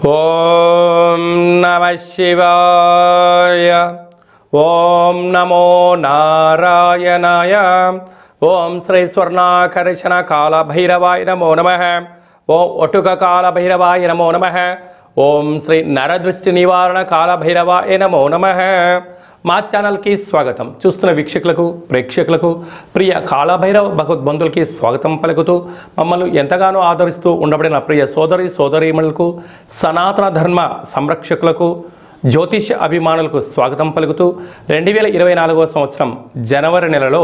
ఓం నమః శివాయ. ఓం నమో నారాయణాయ. ఓం శ్రీ స్వర్ణాకర్షణ కాళభైరవాయ నమో నమః. ఓం ఒటుక కాళభైరవాయ నమో నమః. ఓం శ్రీ నరదృష్టి నివారణ కాళభైరవాయ నమో నమః. మా ఛానల్కి స్వాగతం. చూస్తున్న వీక్షకులకు ప్రేక్షకులకు ప్రియ కాళభైరవ భగవద్బంధులకి స్వాగతం పలుకుతూ మమ్మల్ని ఎంతగానో ఆదరిస్తూ ఉండబడిన ప్రియ సోదరీమణులకు సనాతన ధర్మ సంరక్షకులకు జ్యోతిష అభిమానులకు స్వాగతం పలుకుతూ 2024వ సంవత్సరం జనవరి నెలలో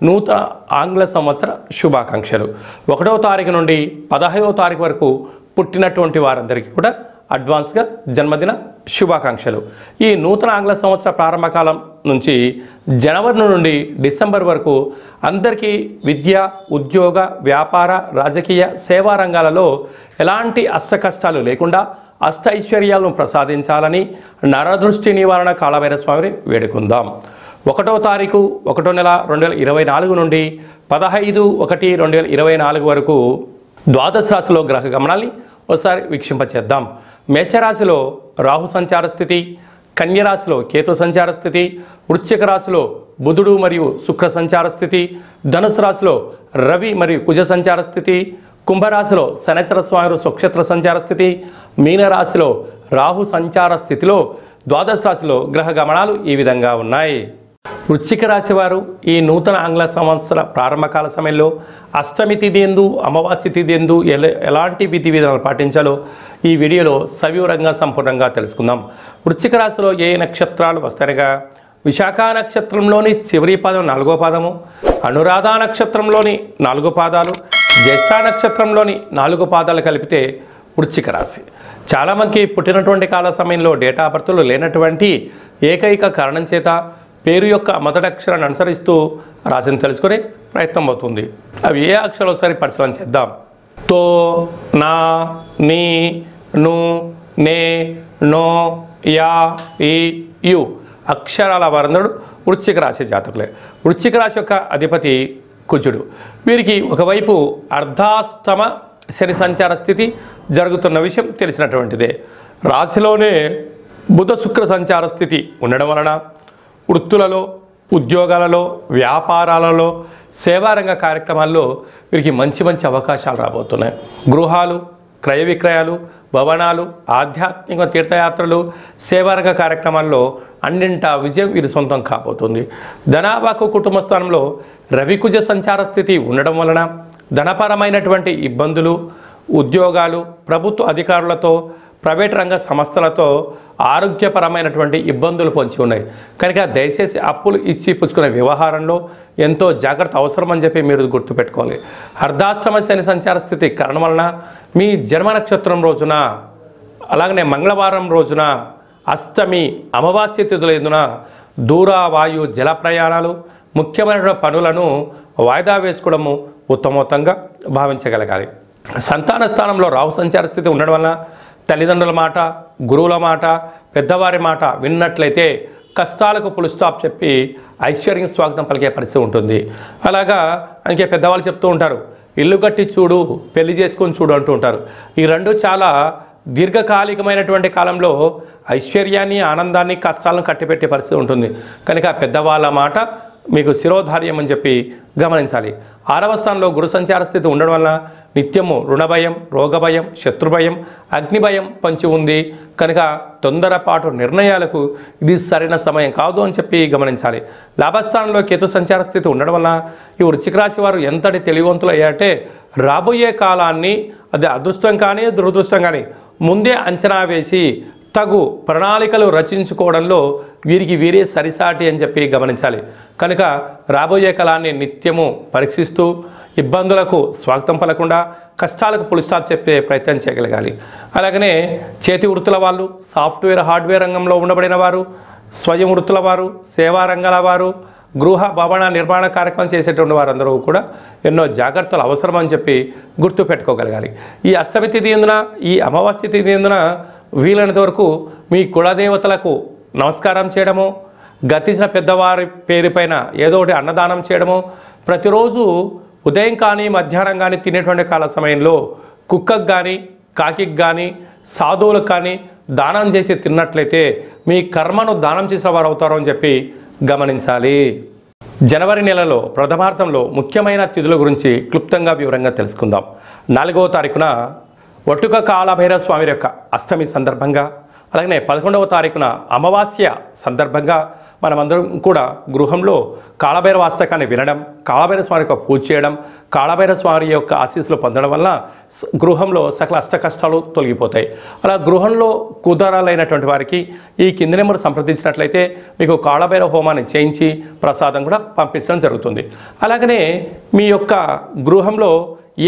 నూతన ఆంగ్ల సంవత్సర శుభాకాంక్షలు. 1వ తారీఖు నుండి 15వ తారీఖు వరకు పుట్టినటువంటి వారందరికీ కూడా అడ్వాన్స్గా జన్మదిన శుభాకాంక్షలు. ఈ నూతన ఆంగ్ల సంవత్సర ప్రారంభకాలం నుంచి జనవరి నుండి డిసెంబర్ వరకు అందరికీ విద్య, ఉద్యోగ, వ్యాపార, రాజకీయ, సేవా రంగాలలో ఎలాంటి అష్టకష్టాలు లేకుండా అష్ట ఐశ్వర్యాలను ప్రసాదించాలని నరదృష్టి నివారణ కాళభైరవ స్వామిని వేడుకుందాం. 1వ తారీఖు 1వ నెల 2024 నుండి 15/1/2024 వరకు ద్వాదశ రాశిలో గ్రహ గమనాన్ని ఒకసారి వీక్షింపచేద్దాం. మేషరాశిలో రాహు సంచార స్థితి, కన్యరాశిలో కేతు సంచార స్థితి, వృశ్చిక రాశిలో బుధుడు మరియు శుక్ర సంచార స్థితి, ధనుసు రాశిలో రవి మరియు కుజ సంచార స్థితి, కుంభరాశిలో శనైశ్వర స్వామి స్వక్షేత్ర సంచార స్థితి, మీనరాశిలో రాహు సంచార స్థితిలో ద్వాదశ రాశిలో గ్రహ గమనాలు ఈ విధంగా ఉన్నాయి. వృశ్చిక రాశి వారు ఈ నూతన ఆంగ్ల సంవత్సర ప్రారంభకాల సమయంలో అష్టమి తిథి యందు, అమావాస్య తిథి యందు ఎలాంటి విధి విధానాలు పాటించాలో ఈ వీడియోలో సవివరంగా సంపూర్ణంగా తెలుసుకుందాం. వృశ్చిక రాశిలో ఏ నక్షత్రాలు వస్తాయనగా విశాఖ నక్షత్రంలోని చివరి పాదం 4వ పాదము, అనురాధ నక్షత్రంలోని 4 పాదాలు, జ్యేష్ఠ నక్షత్రంలోని 4 పాదాలు కలిపితే వృశ్చిక రాశి. చాలామందికి పుట్టినటువంటి కాల సమయంలో డేటా ఆఫ్ బర్త్లు లేనటువంటి ఏకైక కారణం చేత పేరు యొక్క మొదటి అక్షరాన్ని అనుసరిస్తూ రాశిని తెలుసుకునే ప్రయత్నం అవుతుంది. అవి ఏ అక్షరాలు ఒకసారి పరిశీలన చేద్దాం. తో, నా, నీ, ను, నే, నో, యా, ఈ, యు అక్షరాల వారందరూ వృశ్చిక రాశి జాతకులే. వృశ్చిక రాశి యొక్క అధిపతి కుజుడు. వీరికి ఒకవైపు అర్ధాష్టమ శని సంచార స్థితి జరుగుతున్న విషయం తెలిసినటువంటిదే. రాశిలోనే బుధ శుక్ర సంచార స్థితి ఉండడం వలన వృత్తులలో, ఉద్యోగాలలో, వ్యాపారాలలో, సేవారంగ కార్యక్రమాల్లో వీరికి మంచి మంచి అవకాశాలు రాబోతున్నాయి. గృహాలు, క్రయ విక్రయాలు, భవనాలు, ఆధ్యాత్మిక తీర్థయాత్రలు, సేవారంగ కార్యక్రమాల్లో అన్నింటా విజయం వీరి సొంతం కాబోతుంది. ధనాభాకు కుటుంబ స్థానంలో రవికుజ సంచార స్థితి ఉండడం వలన ధనపరమైనటువంటి ఇబ్బందులు, ఉద్యోగాలు, ప్రభుత్వ అధికారులతో, ప్రైవేట్ రంగ సంస్థలతో ఆరోగ్యపరమైనటువంటి ఇబ్బందులు పొంచి ఉన్నాయి. కనుక దయచేసి అప్పులు ఇచ్చి పుచ్చుకునే వ్యవహారంలో ఎంతో జాగ్రత్త అవసరం అని చెప్పి మీరు గుర్తుపెట్టుకోవాలి. అర్ధాష్టమ శని సంచార స్థితి కారణం వలన మీ జన్మ నక్షత్రం రోజున, అలాగనే మంగళవారం రోజున, అష్టమి, అమావాస్య తిథుల ఎందున దూర, వాయు, జల ప్రయాణాలు, ముఖ్యమైన పనులను వాయిదా వేసుకోవడము ఉత్తమోత్తంగా భావించగలగాలి. సంతాన స్థానంలో రాహు సంచార స్థితి ఉండడం వలన తల్లిదండ్రుల మాట, గురువుల మాట, పెద్దవారి మాట విన్నట్లయితే కష్టాలకు పులు స్టాప్ చెప్పి ఐశ్వర్యం స్వాగతం పలికే పరిస్థితి ఉంటుంది. అలాగా అందుకే పెద్దవాళ్ళు చెప్తూ ఉంటారు, ఇల్లు కట్టి చూడు, పెళ్లి చేసుకొని చూడు అంటూ ఉంటారు. ఈ రెండు చాలా దీర్ఘకాలికమైనటువంటి కాలంలో ఐశ్వర్యాన్ని, ఆనందాన్ని, కష్టాలను కట్టిపెట్టే పరిస్థితి ఉంటుంది. కనుక పెద్దవాళ్ళ మాట మీకు శిరోధార్యం అని చెప్పి గమనించాలి. 6వ స్థానంలో గురు సంచార స్థితి ఉండడం వల్ల నిత్యము రుణభయం, రోగభయం, శత్రుభయం, అగ్నిభయం పంచి ఉంది. కనుక తొందరపాటు నిర్ణయాలకు ఇది సరైన సమయం కాదు అని చెప్పి గమనించాలి. లాభస్థానంలో కేతు సంచార స్థితి ఉండడం వల్ల ఈ వృశ్చిక రాశి వారు ఎంతటి తెలివివంతులు అయ్యారంటే రాబోయే కాలాన్ని అది అదృష్టం కానీ దురదృష్టం కానీ ముందే అంచనా వేసి తగు ప్రణాళికలు రచించుకోవడంలో వీరికి వీరే సరిసాటి అని చెప్పి గమనించాలి. కనుక రాబోయే కాలాన్ని నిత్యము పరీక్షిస్తూ ఇబ్బందులకు స్వాగతం పలకుండా కష్టాలకు పులి స్టాప్ చెప్పే ప్రయత్నం చేయగలగాలి. అలాగనే చేతి వృత్తుల వాళ్ళు, సాఫ్ట్వేర్, హార్డ్వేర్ రంగంలో ఉండబడిన వారు, స్వయం వృత్తుల వారు, సేవా రంగాల వారు, గృహ భవన నిర్మాణ కార్యక్రమం చేసేటువంటి వారందరూ కూడా ఎన్నో జాగ్రత్తలు అవసరం అని చెప్పి గుర్తుపెట్టుకోగలగాలి. ఈ అష్టమి తిథి ఎందున, ఈ అమావాస్య తిథి ఎందున వీలైనంత వరకు మీ కులదేవతలకు నమస్కారం చేయడము, గతించిన పెద్దవారి పేరుపైన ఏదో ఒకటి అన్నదానం చేయడము, ప్రతిరోజు ఉదయం కానీ మధ్యాహ్నం కానీ తినేటువంటి కాల సమయంలో కుక్కకు కానీ, కాకికి కానీ, సాధువులకు కానీ దానం చేసి తిన్నట్లయితే మీ కర్మను దానం చేసిన వారు అవుతారు అని చెప్పి గమనించాలి. జనవరి నెలలో ప్రథమార్థంలో ముఖ్యమైన తిథుల గురించి క్లుప్తంగా వివరంగా తెలుసుకుందాం. 4వ తారీఖున ఒట్టుక కాళభైరవ స్వామి యొక్క అష్టమి సందర్భంగా, అలాగే 11వ తారీఖున అమావాస్య సందర్భంగా మనమందరం కూడా గృహంలో కాళభైరవ అష్టకాన్ని వినడం, కాళభైరవ స్వామి యొక్క పూజ చేయడం, కాళభైరవ స్వామి యొక్క ఆశీస్సులు పొందడం వల్ల గృహంలో సకల అష్ట కష్టాలు తొలగిపోతాయి. అలా గృహంలో కుదరాలైనటువంటి వారికి ఈ కింది నెంబర్ సంప్రదించినట్లయితే మీకు కాళభైరవ హోమాన్ని చేయించి ప్రసాదం కూడా పంపించడం జరుగుతుంది. అలాగనే మీ యొక్క గృహంలో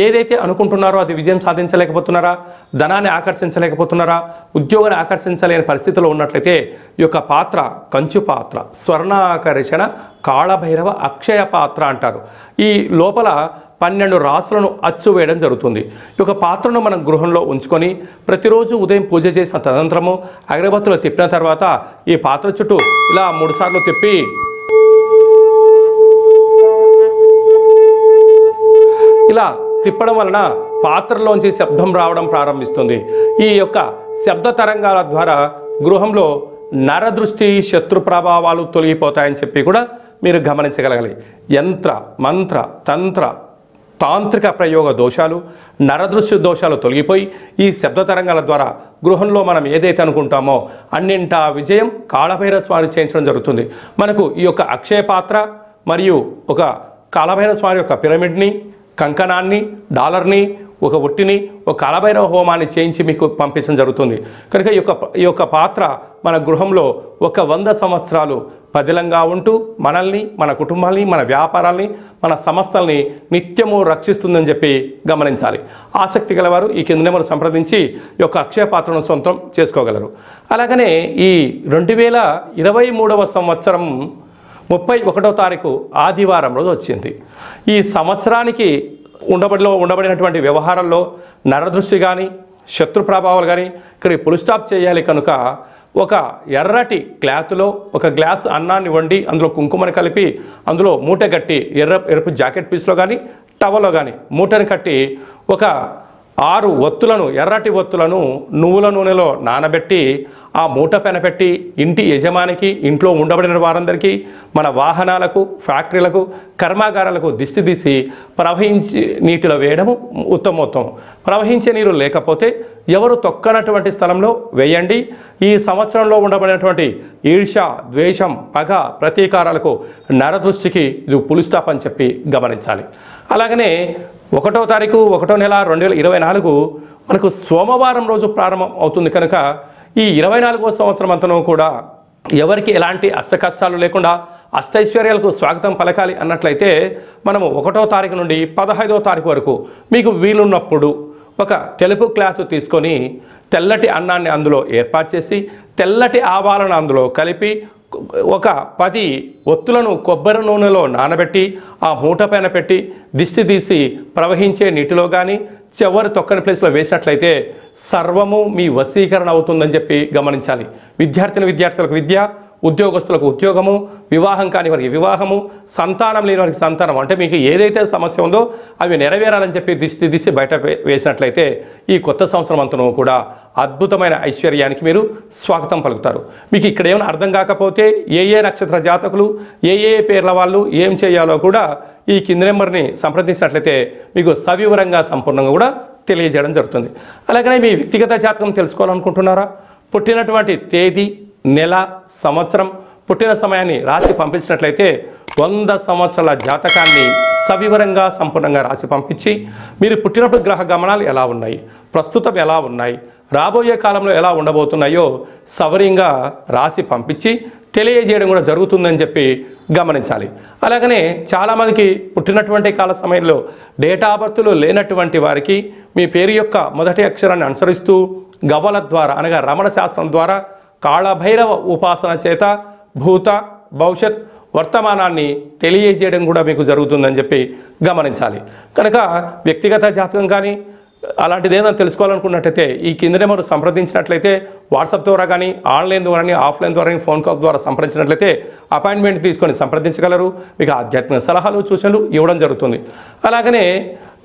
ఏదైతే అనుకుంటున్నారో అది విజయం సాధించలేకపోతున్నారా, ధనాన్ని ఆకర్షించలేకపోతున్నారా, ఉద్యోగాన్ని ఆకర్షించలేని పరిస్థితిలో ఉన్నట్లయితే ఈ యొక్క పాత్ర కంచు పాత్ర, స్వర్ణాకర్షణ కాళభైరవ అక్షయ పాత్ర అంటారు. ఈ లోపల 12 రాసులను అచ్చు వేయడం జరుగుతుంది. ఈ యొక్క పాత్రను మనం గృహంలో ఉంచుకొని ప్రతిరోజు ఉదయం పూజ చేసిన తదనంతరము అగరబత్తులు తిప్పిన తర్వాత ఈ పాత్ర చుట్టూ ఇలా 3 సార్లు తిప్పి ఇలా తిప్పడం వలన పాత్రలోంచి శబ్దం రావడం ప్రారంభిస్తుంది. ఈ యొక్క శబ్ద తరంగాల ద్వారా గృహంలో నరదృష్టి శత్రు ప్రభావాలు తొలగిపోతాయని చెప్పి కూడా మీరు గమనించగలగాలి. యంత్ర మంత్ర తంత్ర తాంత్రిక ప్రయోగ దోషాలు, నరదృష్టి దోషాలు తొలగిపోయి ఈ శబ్ద తరంగాల ద్వారా గృహంలో మనం ఏదైతే అనుకుంటామో అన్నింటా విజయం కాళభైరవ స్వామి చేయించడం జరుగుతుంది. మనకు ఈ యొక్క అక్షయ పాత్ర మరియు ఒక కాళభైరవ స్వామి యొక్క పిరమిడ్ని, కంకణాన్ని, డాలర్ని, ఒక ఉట్టిని, ఒక కాళభైరవ హోమాన్ని చేయించి మీకు పంపించడం జరుగుతుంది. కనుక ఈ యొక్క పాత్ర మన గృహంలో 100 సంవత్సరాలు పదిలంగా ఉంటూ మనల్ని, మన కుటుంబాల్ని, మన వ్యాపారాల్ని, మన సంస్థల్ని నిత్యము రక్షిస్తుందని చెప్పి గమనించాలి. ఆసక్తి గలవారు ఈ కింద నెంబర్ సంప్రదించి ఈ యొక్క అక్షయ పాత్రను సొంతం చేసుకోగలరు. అలాగనే ఈ 2023వ సంవత్సరం 31వ తారీఖు ఆదివారం రోజు వచ్చింది. ఈ సంవత్సరానికి ఉండబడినటువంటి వ్యవహారాల్లో నరదృష్టి కానీ శత్రు ప్రభావాలు కానీ ఇక్కడ పుల్ స్టాప్ చేయాలి. కనుక ఒక ఎర్రటి క్లాత్లో ఒక గ్లాస్ అన్నాన్ని వండి అందులో కుంకుమని కలిపి అందులో మూట కట్టి ఎరుపు జాకెట్ పీస్లో కానీ టవల్లో కానీ మూటని కట్టి ఒక 6 ఒత్తులను, ఎర్రటి ఒత్తులను నువ్వుల నూనెలో నానబెట్టి ఆ మూట పైన పెట్టి ఇంటి యజమానికి, ఇంట్లో ఉండబడిన వారందరికీ, మన వాహనాలకు, ఫ్యాక్టరీలకు, కర్మాగారాలకు దిష్టి తీసి ప్రవహించి నీటిలో వేయడము ఉత్తమోత్తమం. ప్రవహించే నీరు లేకపోతే ఎవరు తొక్కనటువంటి స్థలంలో వేయండి. ఈ సంవత్సరంలో ఉండబడినటువంటి ఈర్ష, ద్వేషం, పగ, ప్రతీకారాలకు, నరదృష్టికి ఇది పులి స్టాప్ అని చెప్పి గమనించాలి. అలాగనే 1వ తారీఖు 1వ నెల 2024 మనకు సోమవారం రోజు ప్రారంభం అవుతుంది. కనుక ఈ 24వ సంవత్సరం అంతనూ కూడా ఎవరికి ఎలాంటి అష్ట కష్టాలు లేకుండా అష్టైశ్వర్యాలకు స్వాగతం పలకాలి అన్నట్లయితే మనము 1వ తారీఖు నుండి 15వ తారీఖు వరకు మీకు వీలున్నప్పుడు ఒక తెలుపు క్లాత్ తీసుకొని తెల్లటి అన్నాన్ని అందులో ఏర్పాటు చేసి తెల్లటి ఆవాలను అందులో కలిపి ఒక 10 ఒత్తులను కొబ్బరి నూనెలో నానబెట్టి ఆ మూట పైన పెట్టి దిష్టి తీసి ప్రవహించే నీటిలో కానీ చివరి తొక్కని ప్లేస్లో వేసినట్లయితే సర్వము మీ వశీకరణ అవుతుందని చెప్పి గమనించాలి. విద్యార్థులకు విద్య, ఉద్యోగస్తులకు ఉద్యోగము, వివాహం కాని వారికి వివాహము, సంతానం లేని వారికి సంతానం, అంటే మీకు ఏదైతే సమస్య ఉందో అవి నెరవేరాలని చెప్పి దిష్టి బయట వేసినట్లయితే ఈ కొత్త సంవత్సరం అంతనూ కూడా అద్భుతమైన ఐశ్వర్యానికి మీరు స్వాగతం పలుకుతారు. మీకు ఇక్కడ ఏమైనా అర్థం కాకపోతే ఏ నక్షత్ర జాతకులు, ఏ పేర్ల వాళ్ళు ఏం చేయాలో కూడా ఈ కింది నెంబర్ని సంప్రదించినట్లయితే మీకు సవివరంగా సంపూర్ణంగా కూడా తెలియజేయడం జరుగుతుంది. అలాగనే మీ వ్యక్తిగత జాతకం తెలుసుకోవాలనుకుంటున్నారా? పుట్టినటువంటి తేదీ, నెల, సంవత్సరం, పుట్టిన సమయాన్ని రాసి పంపించినట్లయితే 100 సంవత్సరాల జాతకాన్ని సవివరంగా సంపూర్ణంగా రాసి పంపించి మీరు పుట్టినప్పుడు గ్రహ గమనాలు ఎలా ఉన్నాయి, ప్రస్తుతం ఎలా ఉన్నాయి, రాబోయే కాలంలో ఎలా ఉండబోతున్నాయో సవరంగా రాసి పంపించి తెలియజేయడం కూడా జరుగుతుందని చెప్పి గమనించాలి. అలాగనే చాలామందికి పుట్టినటువంటి కాల సమయంలో డేటా ఆఫ్ బర్త్లు లేనటువంటి వారికి మీ పేరు యొక్క మొదటి అక్షరాన్ని అనుసరిస్తూ గవ్వల ద్వారా అనగా రమణ శాస్త్రం ద్వారా కాళభైరవ ఉపాసన చేత భూత, భవిష్యత్, వర్తమానాన్ని తెలియజేయడం కూడా మీకు జరుగుతుందని చెప్పి గమనించాలి. కనుక వ్యక్తిగత జాతకం కానీ అలాంటిది ఏదైనా తెలుసుకోవాలనుకున్నట్టయితే ఈ కింద నెంబర్ సంప్రదించినట్లయితే వాట్సాప్ ద్వారా కానీ, ఆన్లైన్ ద్వారా కానీ, ఆఫ్లైన్ ద్వారా కానీ, ఫోన్ కాల్ ద్వారా సంప్రదించినట్లయితే అపాయింట్మెంట్ తీసుకొని సంప్రదించగలరు. మీకు ఆధ్యాత్మిక సలహాలు, సూచనలు ఇవ్వడం జరుగుతుంది. అలాగనే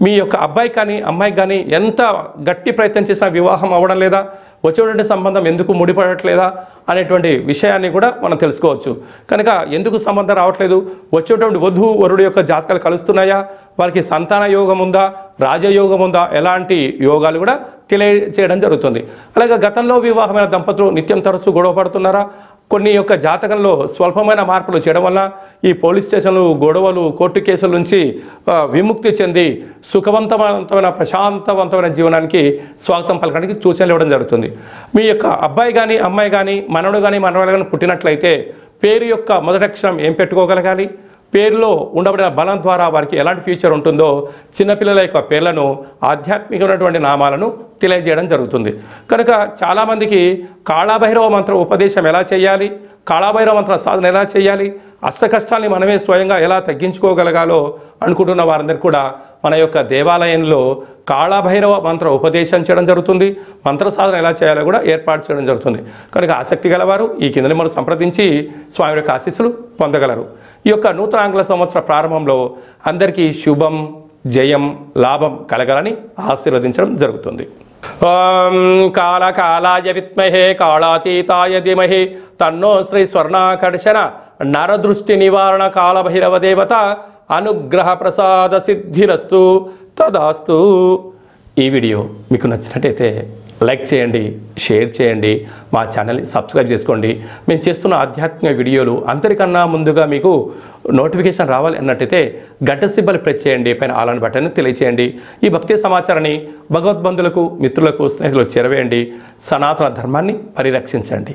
మీ యొక్క అబ్బాయి కానీ అమ్మాయికి కానీ ఎంత గట్టి ప్రయత్నం చేసినా వివాహం అవ్వడం లేదా, వచ్చేటువంటి సంబంధం ఎందుకు ముడిపడట్లేదా అనేటువంటి విషయాన్ని కూడా మనం తెలుసుకోవచ్చు. కనుక ఎందుకు సంబంధం రావట్లేదు, వచ్చేటువంటి వధువు వరుడు యొక్క జాతకాలు కలుస్తున్నాయా, వారికి సంతాన యోగం ఉందా, రాజయోగం ఉందా, ఎలాంటి యోగాలు కూడా తెలియజేయడం జరుగుతుంది. అలాగే గతంలో వివాహమైన దంపతులు నిత్యం తరచూ గొడవ పడుతున్నారా, కొన్ని యొక్క జాతకంలో స్వల్పమైన మార్పులు చేయడం వల్ల ఈ పోలీస్ స్టేషన్లు, గొడవలు, కోర్టు కేసుల నుంచి విముక్తి చెంది సుఖవంతమైన ప్రశాంతవంతమైన జీవనానికి స్వాగతం పలకడానికి సూచనలు ఇవ్వడం జరుగుతుంది. మీ యొక్క అబ్బాయి కానీ అమ్మాయి కానీ మనవడు కానీ మనవరాలు కానీ పుట్టినట్లయితే పేరు యొక్క మొదటి అక్షరం ఏం పెట్టుకోగలగాలి, పేరులో ఉండబడిన బలం ద్వారా వారికి ఎలాంటి ఫ్యూచర్ ఉంటుందో చిన్నపిల్లల యొక్క పేర్లను, ఆధ్యాత్మికమైనటువంటి నామాలను తెలియజేయడం జరుగుతుంది. కనుక చాలామందికి కాళభైరవ మంత్ర ఉపదేశం ఎలా చేయాలి, కాళభైరవ మంత్ర సాధన ఎలా చేయాలి, అష్ట కష్టాల్ని మనమే స్వయంగా ఎలా తగ్గించుకోగలగాలో అనుకుంటున్న వారందరికీ కూడా మన యొక్క దేవాలయంలో కాళభైరవ మంత్ర ఉపదేశం చేయడం జరుగుతుంది. మంత్ర సాధన ఎలా చేయాలో కూడా ఏర్పాటు చేయడం జరుగుతుంది. కనుక ఆసక్తి గలవారు ఈ కింద నెంబర్ను సంప్రదించి స్వామి యొక్క ఆశీస్సులు పొందగలరు. ఈ యొక్క నూతన ఆంగ్ల సంవత్సర ప్రారంభంలో అందరికీ శుభం, జయం, లాభం కలగాలని ఆశీర్వదించడం జరుగుతుంది. ఓం కాళకాలాయ విద్మహే కాళాతీతాయ ధీమహి తన్నో శ్రీ స్వర్ణాకర్షణ నరదృష్టి నివారణ కాళభైరవ దేవత అనుగ్రహ ప్రసాద సిద్ధిరస్తు తదాస్తు. ఈ వీడియో మీకు నచ్చినట్టయితే లైక్ చేయండి, షేర్ చేయండి, మా ఛానల్ని సబ్స్క్రైబ్ చేసుకోండి. మేము చేస్తున్న ఆధ్యాత్మిక వీడియోలు అందరికన్నా ముందుగా మీకు నోటిఫికేషన్ రావాలి అన్నట్టయితే గంట సింబల్ ప్రెస్ చేయండి, పైన ఆల్ అని బటన్ తెలియచేయండి. ఈ భక్తి సమాచారాన్ని భగవద్బంధులకు, మిత్రులకు, స్నేహితులకు చేరవేయండి. సనాతన ధర్మాన్ని పరిరక్షించండి.